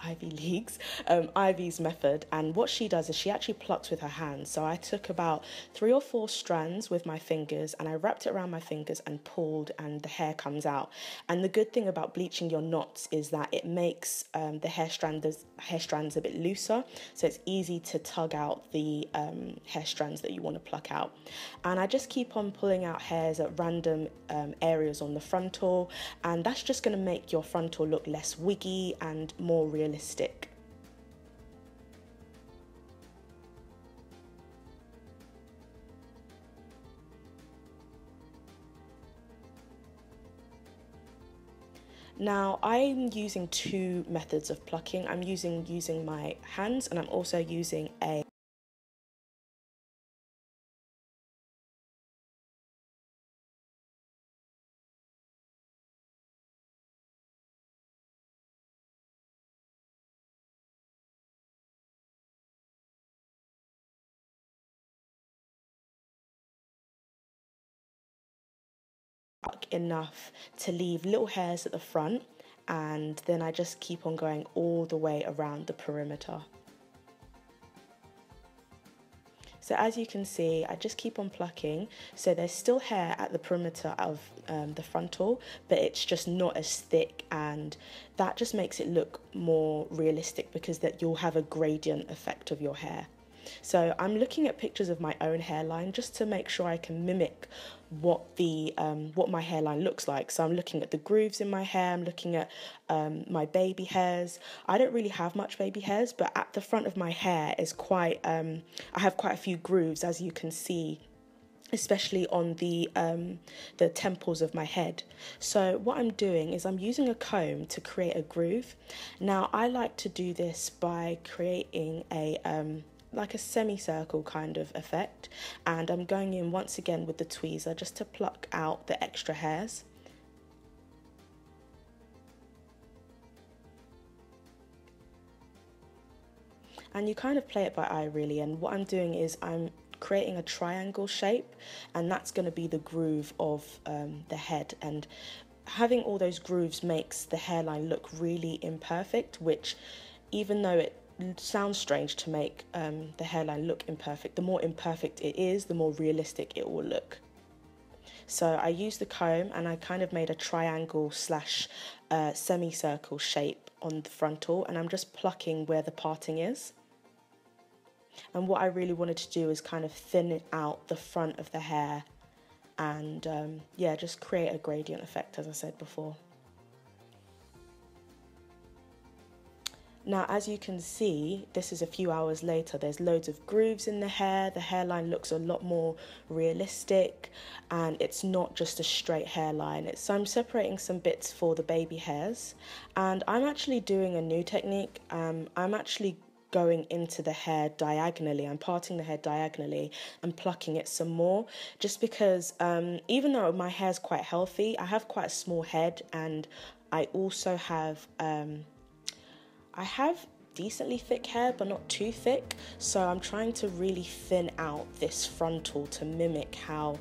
Ivy's method, and what she does is she actually plucks with her hands. So I took about 3 or 4 strands with my fingers and I wrapped it around my fingers and pulled, and the hair comes out. And the good thing about bleaching your knots is that it makes the hair strands a bit looser, so it's easy to tug out the hair strands that you want to pluck out. And I just keep on pulling out hairs at random areas on the frontal, and that's just going to make your frontal look less wiggy and more realistic. Now I'm using 2 methods of plucking. I'm using my hands, and I'm also using a enough to leave little hairs at the front, and then I just keep on going all the way around the perimeter. So as you can see, I just keep on plucking, so there's still hair at the perimeter of the frontal, but it's just not as thick, and that just makes it look more realistic because that you'll have a gradient effect of your hair. So I'm looking at pictures of my own hairline just to make sure I can mimic what my hairline looks like. So I'm looking at the grooves in my hair, I'm looking at my baby hairs. I don't really have much baby hairs, but at the front of my hair is quite, I have quite a few grooves, as you can see, especially on the temples of my head. So what I'm doing is I'm using a comb to create a groove. Now I like to do this by creating a like a semicircle kind of effect, and I'm going in once again with the tweezer just to pluck out the extra hairs. And you kind of play it by eye really, and what I'm doing is I'm creating a triangle shape, and that's going to be the groove of the head, and having all those grooves makes the hairline look really imperfect, which, even though it sounds strange to make the hairline look imperfect, the more imperfect it is, the more realistic it will look. So I used the comb and I kind of made a triangle slash semicircle shape on the frontal, and I'm just plucking where the parting is. And what I really wanted to do is kind of thin out the front of the hair and yeah, just create a gradient effect, as I said before. Now, as you can see, this is a few hours later. There's loads of grooves in the hair. The hairline looks a lot more realistic, and it's not just a straight hairline. So I'm separating some bits for the baby hairs, and I'm actually doing a new technique. I'm actually going into the hair diagonally. I'm parting the hair diagonally and plucking it some more, just because even though my hair's quite healthy, I have quite a small head, and I also have I have decently thick hair, but not too thick, so I'm trying to really thin out this frontal to mimic how,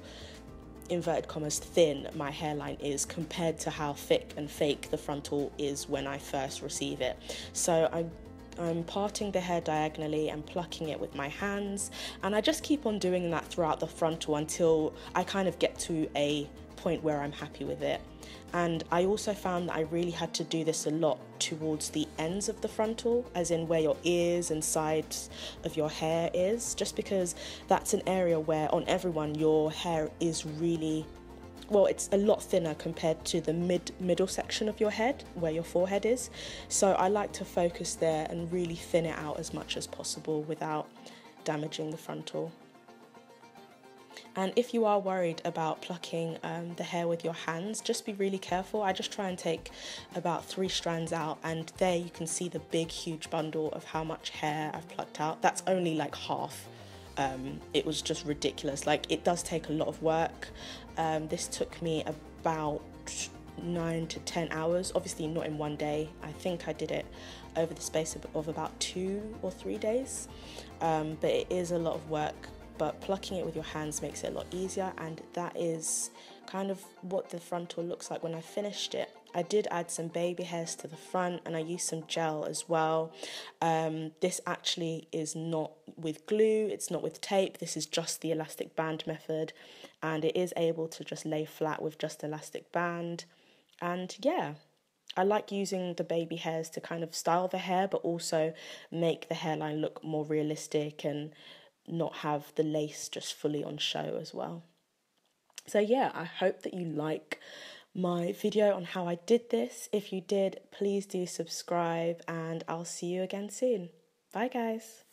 inverted commas, thin my hairline is compared to how thick and fake the frontal is when I first receive it. So I'm parting the hair diagonally and plucking it with my hands, and I just keep on doing that throughout the frontal until I kind of get to a point where I'm happy with it. And I also found that I really had to do this a lot towards the ends of the frontal, as in where your ears and sides of your hair is, just because that's an area where on everyone your hair is really, well, it's a lot thinner compared to the middle section of your head where your forehead is. So I like to focus there and really thin it out as much as possible without damaging the frontal. And if you are worried about plucking the hair with your hands, just be really careful. I just try and take about 3 strands out, and there you can see the big huge bundle of how much hair I've plucked out. That's only like half. It was just ridiculous. Like, it does take a lot of work. This took me about 9 to 10 hours, obviously not in one day. I think I did it over the space of about 2 or 3 days, but it is a lot of work. But plucking it with your hands makes it a lot easier, and that is kind of what the frontal looks like when I finished it. I did add some baby hairs to the front, and I used some gel as well. This actually is not with glue, it's not with tape, this is just the elastic band method, and it is able to just lay flat with just elastic band. And yeah, I like using the baby hairs to kind of style the hair, but also make the hairline look more realistic and not have the lace just fully on show as well. So yeah, I hope that you like my video on how I did this. If you did, please do subscribe, and I'll see you again soon. Bye guys.